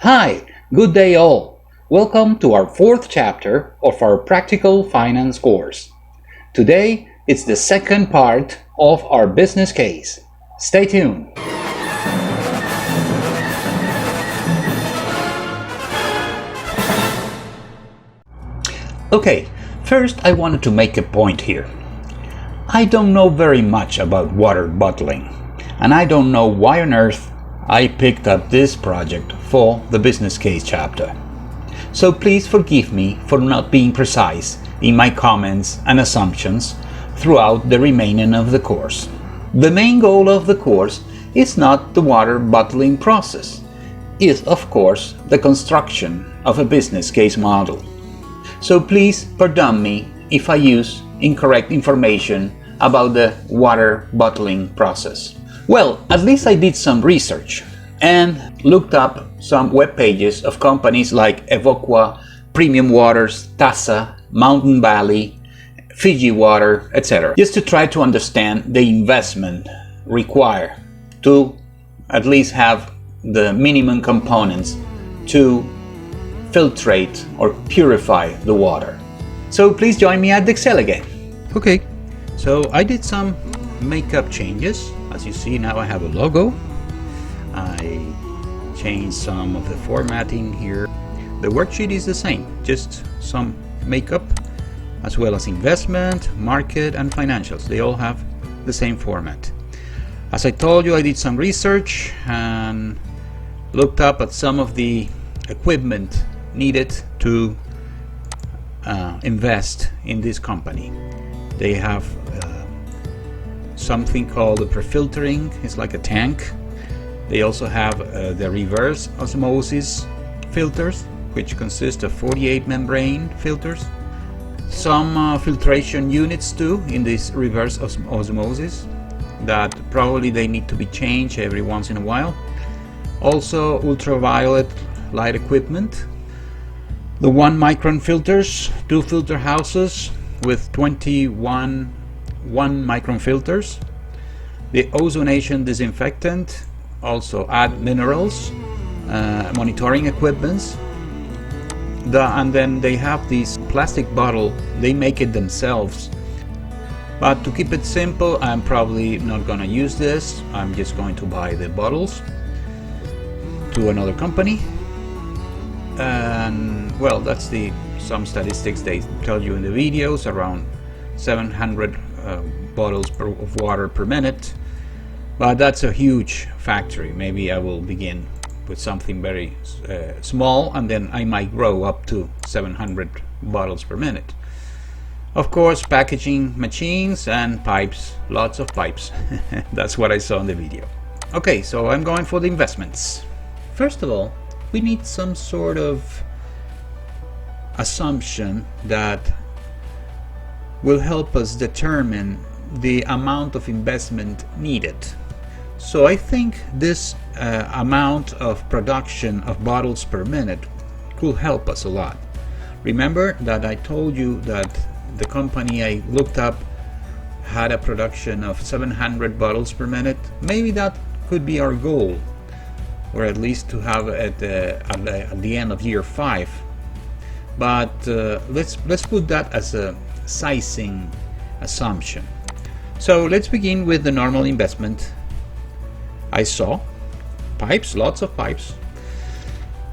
Hi, good day all. Welcome to our fourth chapter of our practical finance course. Today, it's the second part of our business case. Stay tuned. Okay, first I wanted to make a point here. I don't know very much about water bottling, and I don't know why on earth I picked up this project for the business case chapter. So please forgive me for not being precise in my comments and assumptions throughout the remaining of the course. The main goal of the course is not the water bottling process. It is, of course, the construction of a business case model. So please pardon me if I use incorrect information about the water bottling process. Well, at least I did some research and looked up some web pages of companies like Evoqua, Premium Waters, Tasa, Mountain Valley, Fiji Water, etc. just to try to understand the investment required to at least have the minimum components to filtrate or purify the water. So please join me at the Excel again. Okay, so I did some makeup changes. As you see, now I have a logo. I changed some of the formatting here. The worksheet is the same, just some makeup as well as investment, market and financials. They all have the same format. As I told you, I did some research and looked up at some of the equipment needed to invest in this company. They have something called the pre-filtering. It's like a tank. They also have the reverse osmosis filters, which consist of 48 membrane filters. Some filtration units too in this reverse osmosis that probably they need to be changed every once in a while. Also ultraviolet light equipment. The 1 micron filters, 2 filter houses with 21 1 micron filters. The ozonation disinfectant, also add minerals, monitoring equipments. And then they have this plastic bottle, they make it themselves. But to keep it simple, I'm probably not gonna use this. I'm just going to buy the bottles to another company. And well, that's some statistics they tell you in the videos, around 700 bottles of water per minute. But that's a huge factory. Maybe I will begin with something very small, and then I might grow up to 700 bottles per minute. Of course, packaging machines and pipes, lots of pipes. That's what I saw in the video. Okay, so I'm going for the investments. First of all, we need some sort of assumption that will help us determine the amount of investment needed. So I think this amount of production of bottles per minute could help us a lot. Remember that I told you that the company I looked up had a production of 700 bottles per minute. Maybe that could be our goal, or at least to have at the end of year 5. But let's put that as a sizing assumption. So let's begin with the normal investment. I saw pipes, lots of pipes,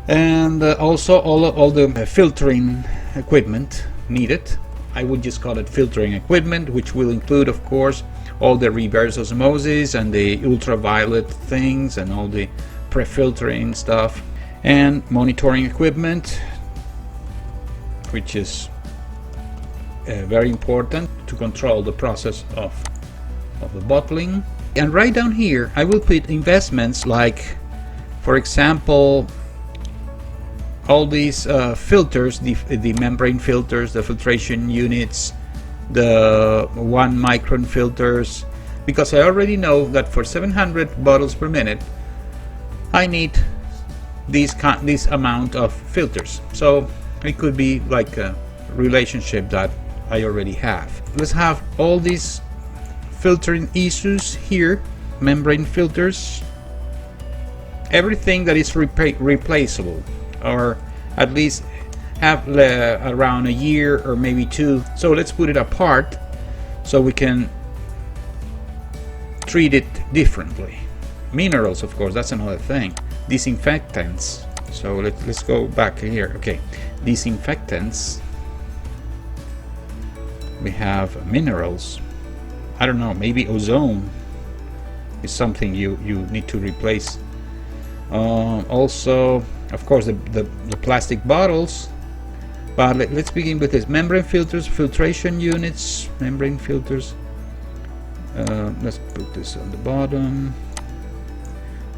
and also all the filtering equipment needed. I would just call it filtering equipment, which will include, of course, all the reverse osmosis and the ultraviolet things and all the pre-filtering stuff, and monitoring equipment, which is very important to control the process of the bottling. And right down here I will put investments like, for example, all these filters, the membrane filters, the filtration units, the 1 micron filters, because I already know that for 700 bottles per minute I need this amount of filters. So it could be like a relationship that I already have. Let's have all these filtering issues here, membrane filters, everything that is replaceable, or at least have around a year or maybe 2. So let's put it apart so we can treat it differently. Minerals, of course, that's another thing. Disinfectants. So let's go back here. Okay, disinfectants. We have minerals. I don't know, maybe ozone is something you need to replace. Also, of course, the plastic bottles. But let's begin with this. Membrane filters, filtration units, membrane filters. Let's put this on the bottom.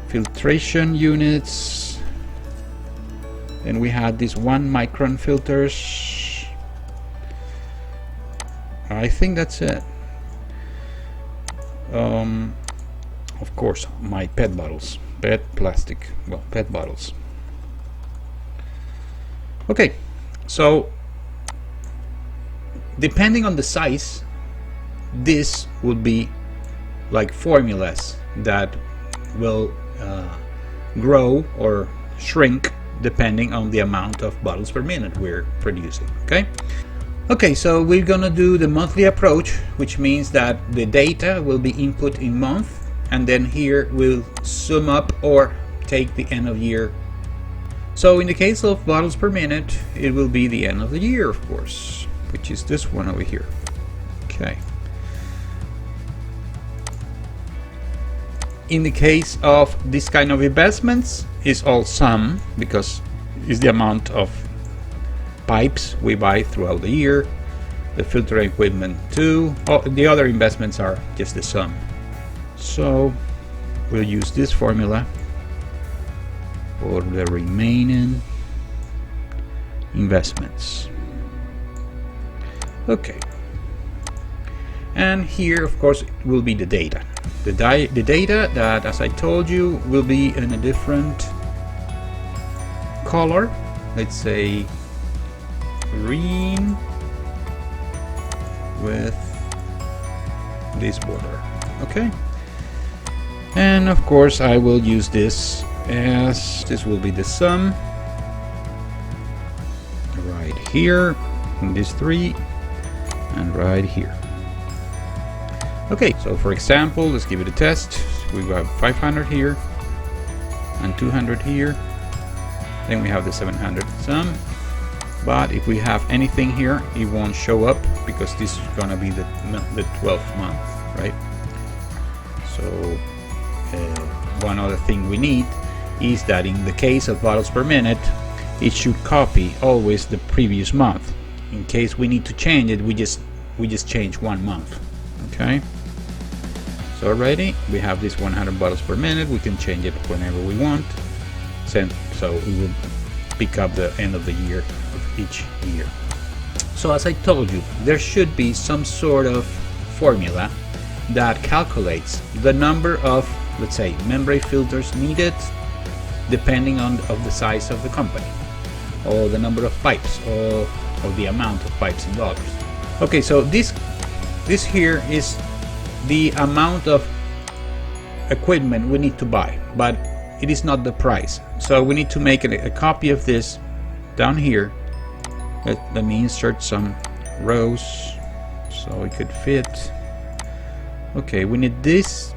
Filtration units. And we had these 1 micron filters. I think that's it. Of course, my PET bottles. PET plastic. Well, PET bottles. Okay. So, depending on the size, this would be like formulas that will grow or shrink depending on the amount of bottles per minute we're producing. Okay, so we're gonna do the monthly approach, which means that the data will be input in month, and then here we'll sum up or take the end of year. So in the case of bottles per minute, it will be the end of the year, of course, which is this one over here. Okay. In the case of this kind of investments, it's all sum, because it's the amount of pipes we buy throughout the year, the filtering equipment too. The other investments are just the sum. So we'll use this formula for the remaining investments. Okay, and here of course will be the data. The data that, as I told you, will be in a different color. Let's say green with this border. Okay, and of course I will use this as this will be the sum right here in these 3 and right here. Okay, so for example, let's give it a test. We have 500 here and 200 here, then we have the 700 sum. But if we have anything here, it won't show up because this is gonna be the 12th month, right? So one other thing we need is that in the case of bottles per minute, it should copy always the previous month. In case we need to change it, we just change 1 month. Okay. So already we have this 100 bottles per minute. We can change it whenever we want. So we will pick up the end of the year of each year. So as I told you, there should be some sort of formula that calculates the number of, let's say, membrane filters needed depending on the size of the company, or the number of pipes, or the amount of pipes in dollars. Okay, so this here is the amount of equipment we need to buy, but it is not the price. So we need to make a copy of this down here. Let me insert some rows so it could fit. Okay, we need this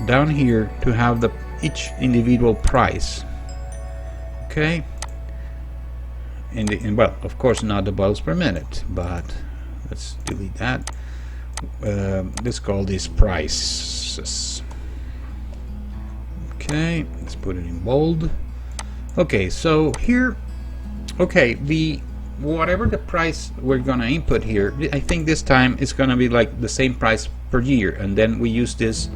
down here to have each individual price. Okay, and well, of course not the bottles per minute, but let's delete that. Let's call these prices. Okay, let's put it in bold. Okay, so here, okay, whatever the price we're gonna input here, I think this time it's gonna be like the same price per year, and then we use this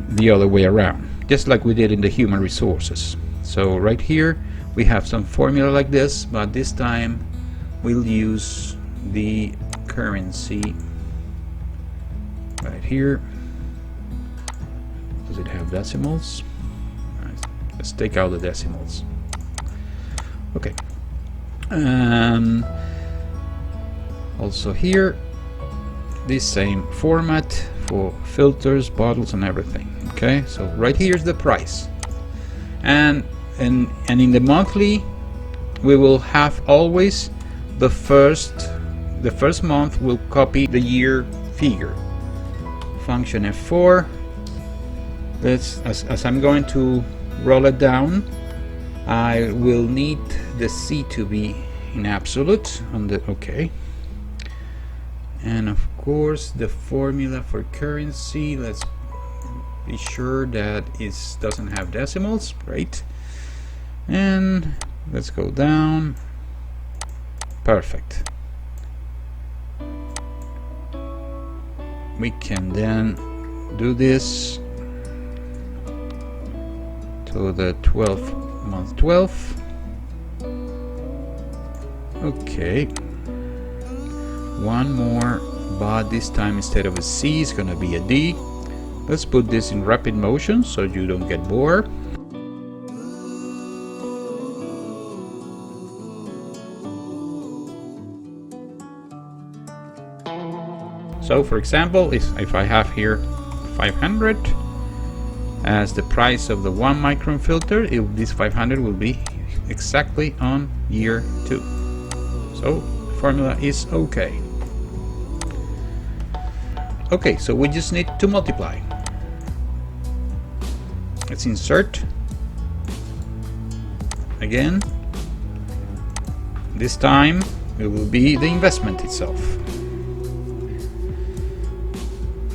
the other way around, just like we did in the human resources. So right here we have some formula like this, but this time we'll use the currency right here. Does it have decimals? Let's take out the decimals. Okay. Also here, this same format for filters, bottles, and everything. Okay, so right here is the price. and in the monthly we will have always the first month will copy the year figure. Function F4. Let's, as I'm going to roll it down, I will need the C to be in absolute on the OK. And of course the formula for currency, let's be sure that it doesn't have decimals. Great. And let's go down. Perfect. We can then do this to the 12th month 12. Okay, one more, but this time instead of a C it's gonna be a D. Let's put this in rapid motion so you don't get bored. So for example, if I have here 500 as the price of the 1 micron filter, this 500 will be exactly on year 2. So the formula is okay. Okay, so we just need to multiply. Let's insert again. This time it will be the investment itself.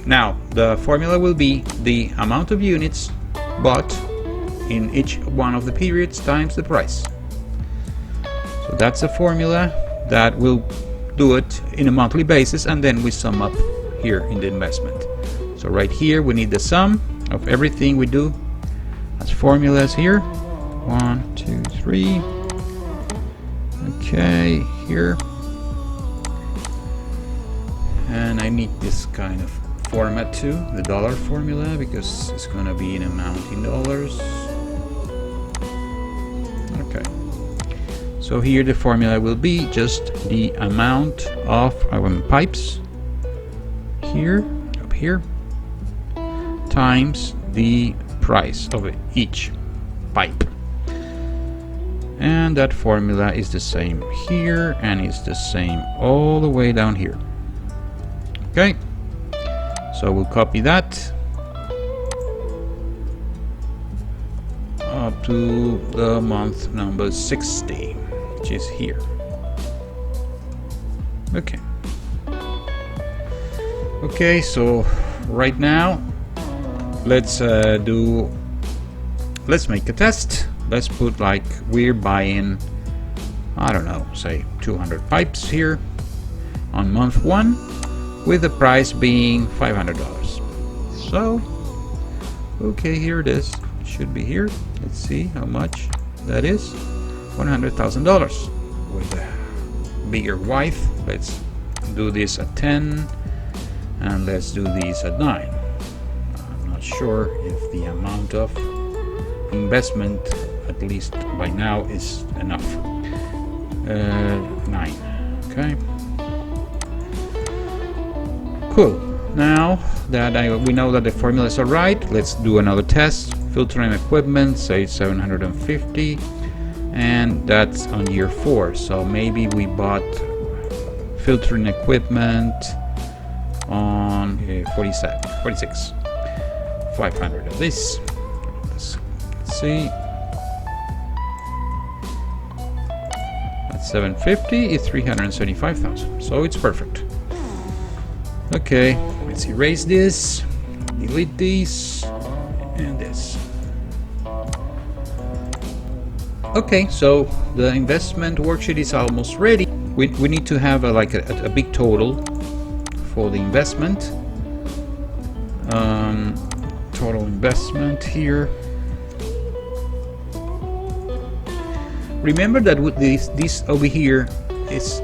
Now the formula will be the amount of units bought in each one of the periods times the price. So that's a formula that will do it in a monthly basis, and then we sum up here in the investment. So right here we need the sum of everything we do as formulas here. 1, 2, 3. Okay, here. And I need this kind of format too, the dollar formula, because it's going to be an amount in dollars. Okay, so here the formula will be just the amount of our pipes here, up here, times the price of each pipe. And that formula is the same here, and it's the same all the way down here. Okay. So we'll copy that up to the month number 60, which is here. Okay. Okay, so right now let's make a test. Let's put like we're buying, I don't know, say 200 pipes here on month 1. With the price being $500. So, okay, here it is. It should be here. Let's see how much that is. $100,000. With a bigger width, let's do this at 10, and let's do these at 9. I'm not sure if the amount of investment, at least by now, is enough. 9. Okay. Cool. Now that we know that the formulas are right, let's do another test. Filtering equipment, say 750, and that's on year 4. So maybe we bought filtering equipment on 46. 500 of this. Let's see. At 750 is 375,000. So it's perfect. Okay, let's erase this, delete this, and this. Okay, so the investment worksheet is almost ready. We need to have a big total for the investment. Total investment here. Remember that with this over here is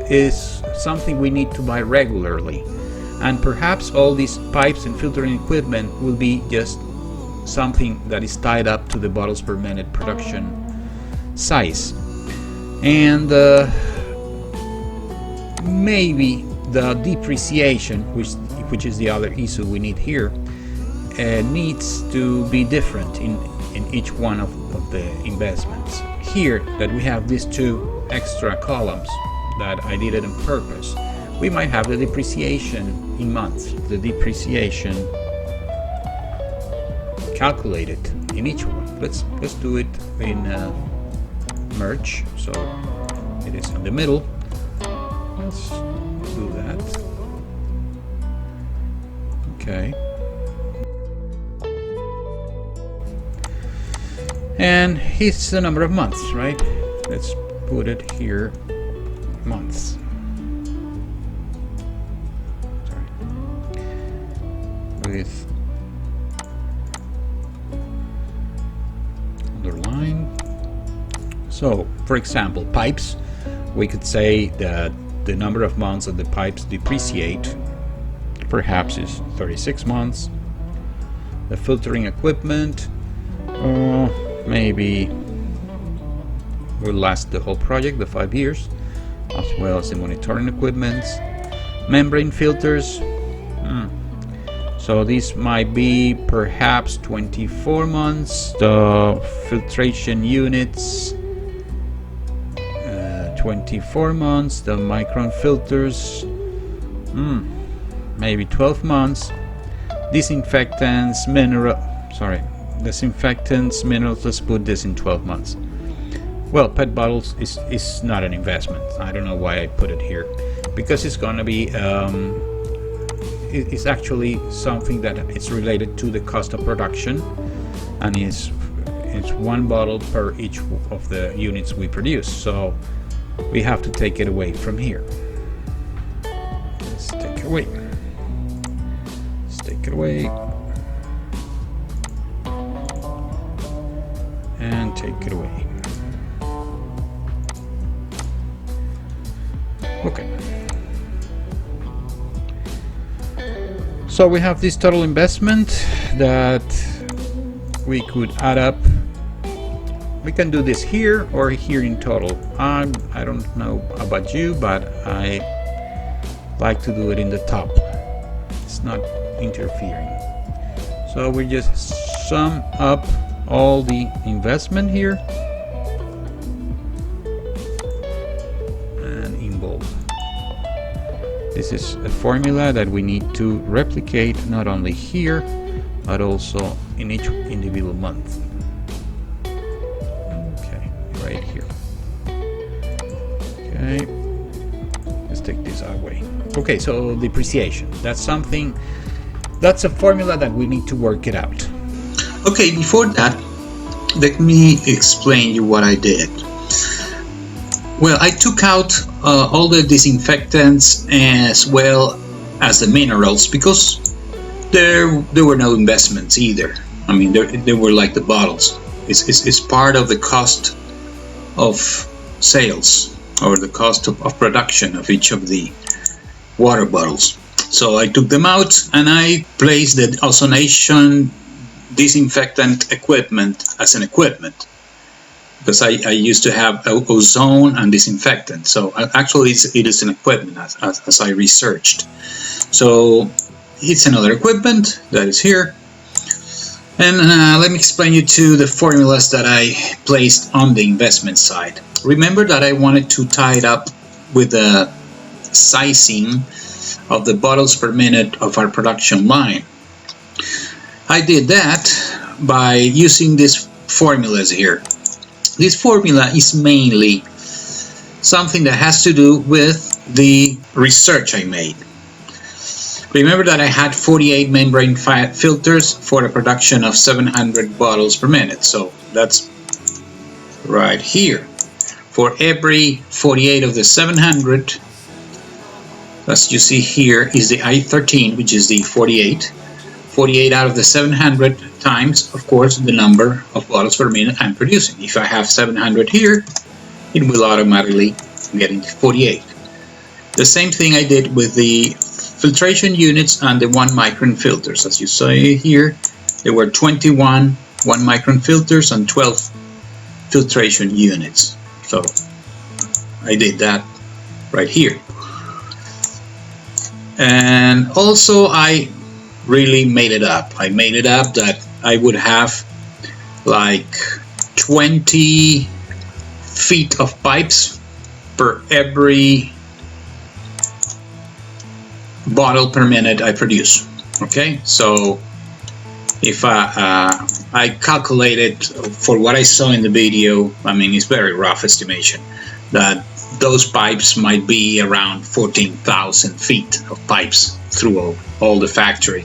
something we need to buy regularly. And perhaps all these pipes and filtering equipment will be just something that is tied up to the bottles per minute production size. And maybe the depreciation, which is the other issue we need here, needs to be different in each one of of the investments. Here that we have these two extra columns that I did it on purpose, we might have the depreciation in months, the depreciation calculated in each one. Let's do it in merge, so it is in the middle. Let's do that. Okay. And it's the number of months, right? Let's put it here, months. Sorry. With underline. So, for example, pipes, we could say that the number of months that the pipes depreciate perhaps is 36 months. The filtering equipment, maybe will last the whole project, the 5 years, as well as the monitoring equipment. Membrane filters, so these might be perhaps 24 months. The filtration units, 24 months. The micron filters, maybe 12 months. Disinfectants, minerals, let's put this in 12 months. Well, PET bottles is not an investment. I don't know why I put it here, because it's gonna be it's actually something that is related to the cost of production, and it's one bottle per each of the units we produce, so we have to take it away from here. Let's take it away. Let's take it away. And take it away. Okay. So we have this total investment that we could add up. We can do this here or here in total. I don't know about you, but I like to do it in the top. It's not interfering. So we just sum up all the investment here and in bold. This is a formula that we need to replicate not only here but also in each individual month. Okay, right here. Okay, let's take this away. Okay, so depreciation, that's a formula that we need to work it out. Okay, before that, let me explain you what I did. Well, I took out all the disinfectants as well as the minerals because there were no investments either. I mean, they were like the bottles. It's part of the cost of sales or the cost of production of each of the water bottles. So I took them out and I placed the ozonation disinfectant equipment as an equipment, because I used to have ozone and disinfectant. So actually it is an equipment as I researched. So it's another equipment that is here. And let me explain you to the formulas that I placed on the investment side. Remember that I wanted to tie it up with the sizing of the bottles per minute of our production line. I did that by using these formulas here. This formula is mainly something that has to do with the research I made. Remember that I had 48 membrane filters for the production of 700 bottles per minute. So that's right here. For every 48 of the 700, as you see here, is the I13, which is the 48. 48 out of the 700 times, of course, the number of bottles per minute I'm producing. If I have 700 here, it will automatically get into 48. The same thing I did with the filtration units and the 1 micron filters. As you see here, there were 21 1 micron filters and 12 filtration units. So I did that right here. And also I really made it up. I made it up that I would have like 20 feet of pipes per every bottle per minute I produce. Okay, so if I calculated for what I saw in the video, I mean, it's very rough estimation, that those pipes might be around 14,000 feet of pipes through all the factory.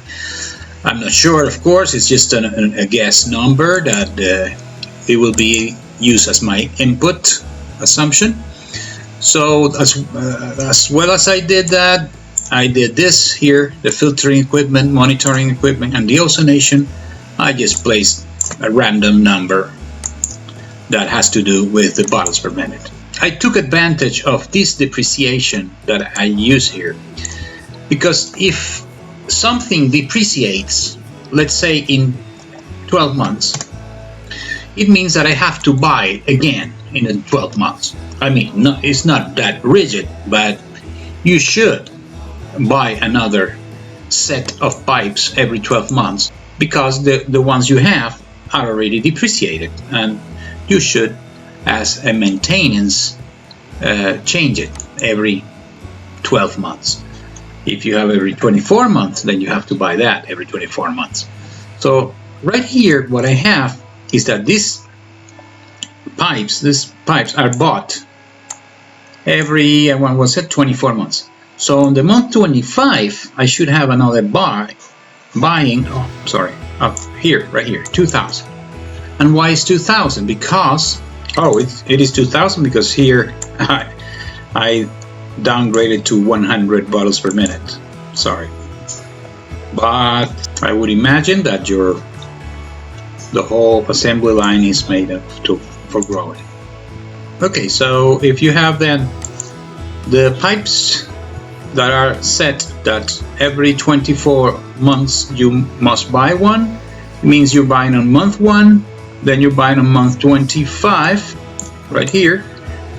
I'm not sure, of course, it's just a guess number that it will be used as my input assumption. So as well as I did that, I did this here, the filtering equipment, monitoring equipment, and the ozonation. I just placed a random number that has to do with the bottles per minute. I took advantage of this depreciation that I use here, because if something depreciates, let's say in 12 months, it means that I have to buy again in 12 months. I mean, no, it's not that rigid, but you should buy another set of pipes every 12 months, because the ones you have are already depreciated, and you should, as a maintenance, change it every 12 months. If you have every 24 months, then you have to buy that every 24 months. So right here, what I have is that these pipes are bought every, when was it, 24 months. So on the month 25, I should have another buying, up here, right here, 2,000. And why is 2,000? Because, it is 2,000 because here I downgraded to 100 bottles per minute. Sorry. But I would imagine that the whole assembly line is made for growing. Okay, so if you have then the pipes that are set that every 24 months you must buy one, it means you're buying on month 1, then you're buying on month 25 right here,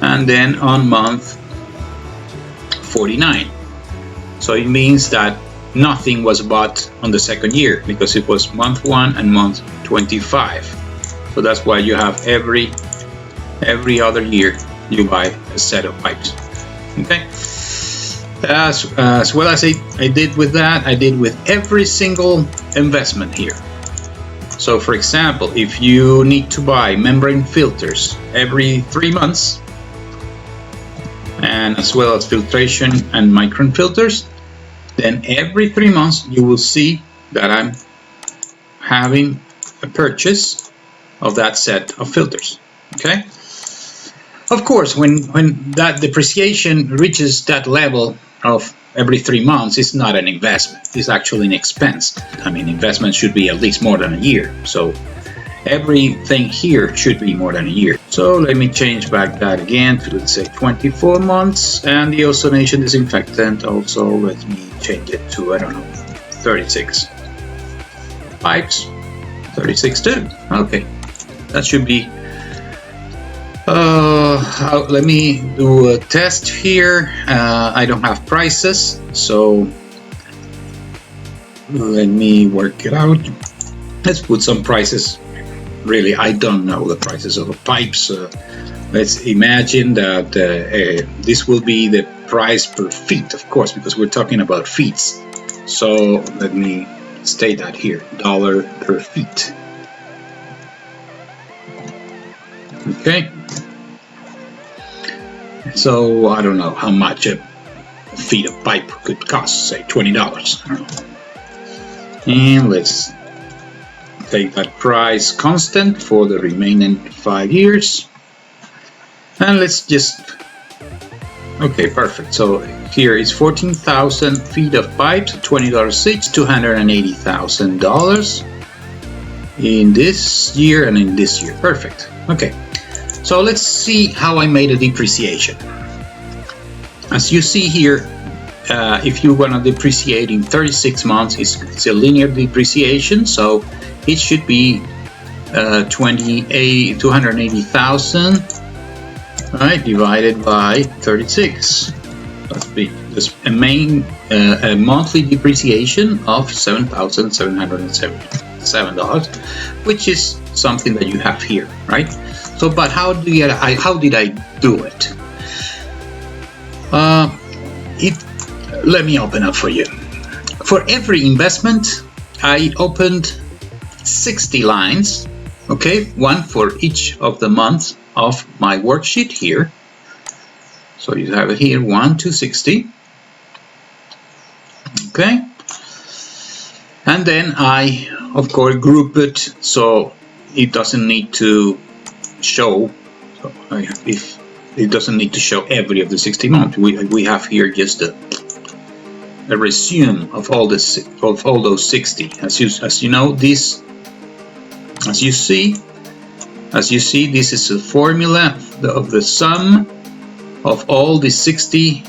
and then on month 49. So it means that nothing was bought on the second year, because it was month 1 and month 25. So that's why you have every other year you buy a set of pipes. Okay. As well as I did with that, I did with every single investment here. So for example, if you need to buy membrane filters every 3 months, and as well as filtration and micron filters, then every 3 months you will see that I'm having a purchase of that set of filters. Okay. Of course, when that depreciation reaches that level of every 3 months, it's not an investment, it's actually an expense. I mean, investment should be at least more than a year, so everything here should be more than a year. So let me change back that again to, let's say, 24 months, and the ozonation disinfectant also, let me change it to, I don't know, 36 pipes, 36 too. Okay, that should be. Let me do a test here. I don't have prices, so let me work it out. Let's put some prices. Really, I don't know the prices of the pipes. Let's imagine that this will be the price per feet, of course, because we're talking about feet. So let me state that here, $1 per feet. Okay. So I don't know how much a feet of pipe could cost, say $20. I don't know. And let's take that price constant for the remaining 5 years. And let's just, okay, perfect. So here is 14,000 feet of pipes, $20 each, $280,000 in this year and in this year. Perfect. Okay. So let's see how I made a depreciation. As you see here, if you want to depreciate in 36 months, it's a linear depreciation, so it should be 280,000, right, divided by 36. That's big. There's a monthly depreciation of $7,777, which is something that you have here, right? So, but how did I do it? Let me open up for you. For every investment, I opened 60 lines, okay, one for each of the months of my worksheet here. So you have it here, 1 to 60, okay, and then I, of course, group it so it doesn't need to show. So if it doesn't need to show every of the 60 months, we have here just a resume of all this, of all those 60. As you know, this, as you see, this is a formula of the sum of all the 60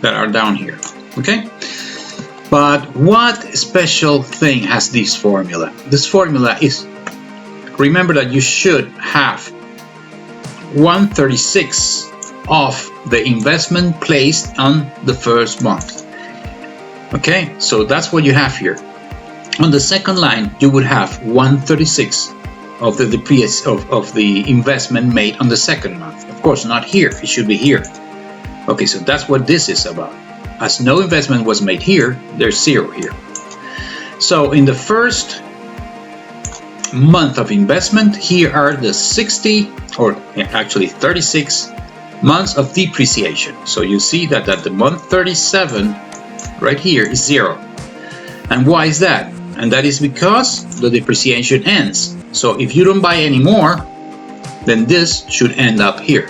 that are down here. Okay, but what special thing has this formula? This formula is, remember that you should have 1/36 of the investment placed on the first month. Okay, so that's what you have here. On the second line, you would have 1/36 of the of the investment made on the second month. Of course, not here. It should be here. Okay, so that's what this is about. As no investment was made here, there's 0 here. So in the first month of investment, here are the 60, or actually 36 months of depreciation. So you see that at the month 37, right here, is 0. And why is that? And that is because the depreciation ends. So if you don't buy any more, then this should end up here.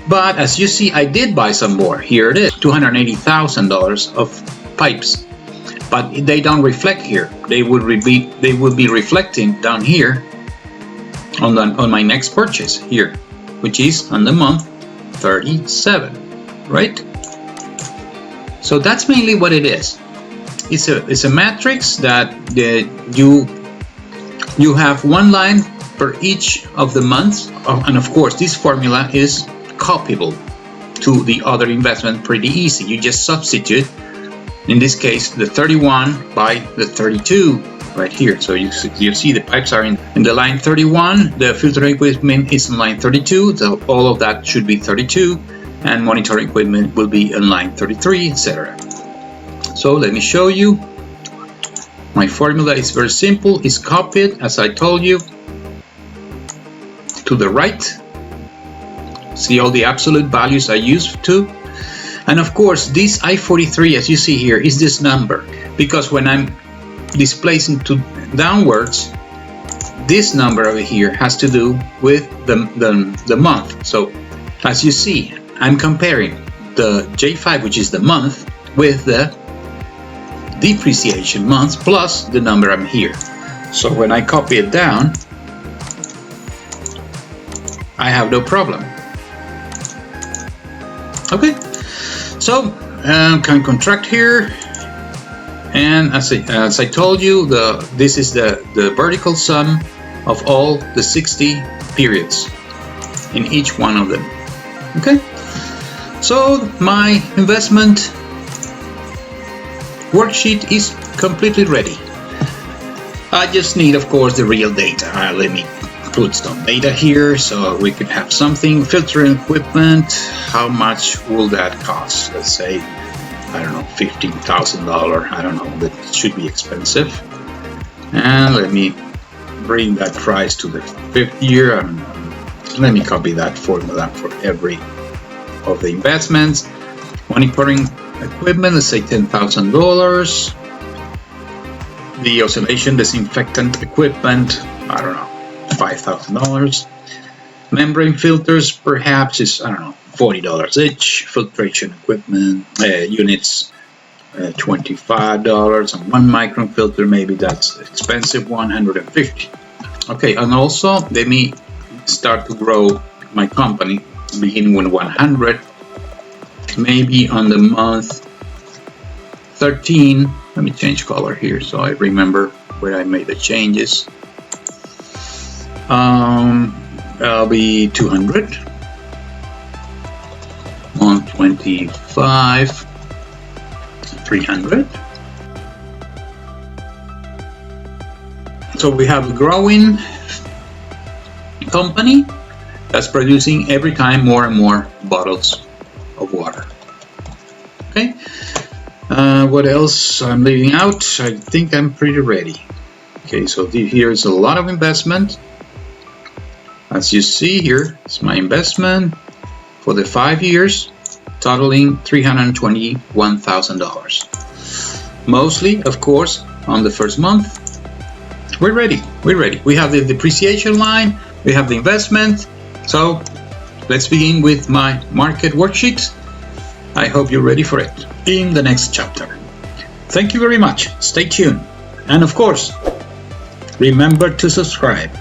But as you see, I did buy some more. Here it is, $280,000 of pipes. But they don't reflect here. They would be reflecting down here on my next purchase here, which is on the month 37, right? So that's mainly what it is. It's a matrix that you have one line for each of the months, and of course this formula is copyable to the other investment pretty easy. You just substitute, in this case, the 31 by the 32 right here. So you see the pipes are in the line 31, the filtering equipment is in line 32, so all of that should be 32, and monitoring equipment will be in line 33, etc. So let me show you. My formula is very simple. It's copied, as I told you, to the right. See all the absolute values I used to. And of course, this I-43, as you see here, is this number, because when I'm displacing to downwards, this number over here has to do with the month. So as you see, I'm comparing the J5, which is the month, with the depreciation months plus the number I'm here. So when I copy it down, I have no problem. Okay, so can contract here, and as I told you, this is the vertical sum of all the 60 periods in each one of them. Okay, so my investment worksheet is completely ready. I just need, of course, the real data. Let me put some data here so we could have something. Filtering equipment, how much will that cost? Let's say, I don't know, $15,000. I don't know, that should be expensive. And let me bring that price to the 5th year. Let me copy that formula for every of the investments. Monitoring equipment, let's say $10,000. The oscillation disinfectant equipment, I don't know, $5,000. Membrane filters, perhaps, is, I don't know, $40 each. Filtration equipment units, $25. And 1 micron filter, maybe that's expensive, $150. Okay, and also let me start to grow my company, beginning with 100. Maybe on the month 13, let me change color here so I remember where I made the changes. That'll be 200. Month 25, 300. So we have growing company that's producing every time more and more bottles of water. Okay, what else I'm leaving out? I think I'm pretty ready. Okay, so here's a lot of investment. As you see here, it's my investment for the 5 years, totaling $321,000. Mostly, of course, on the first month. We're ready. We have the depreciation line, we have the investment. So let's begin with my market worksheet. I hope you're ready for it in the next chapter. Thank you very much. Stay tuned. And of course, remember to subscribe.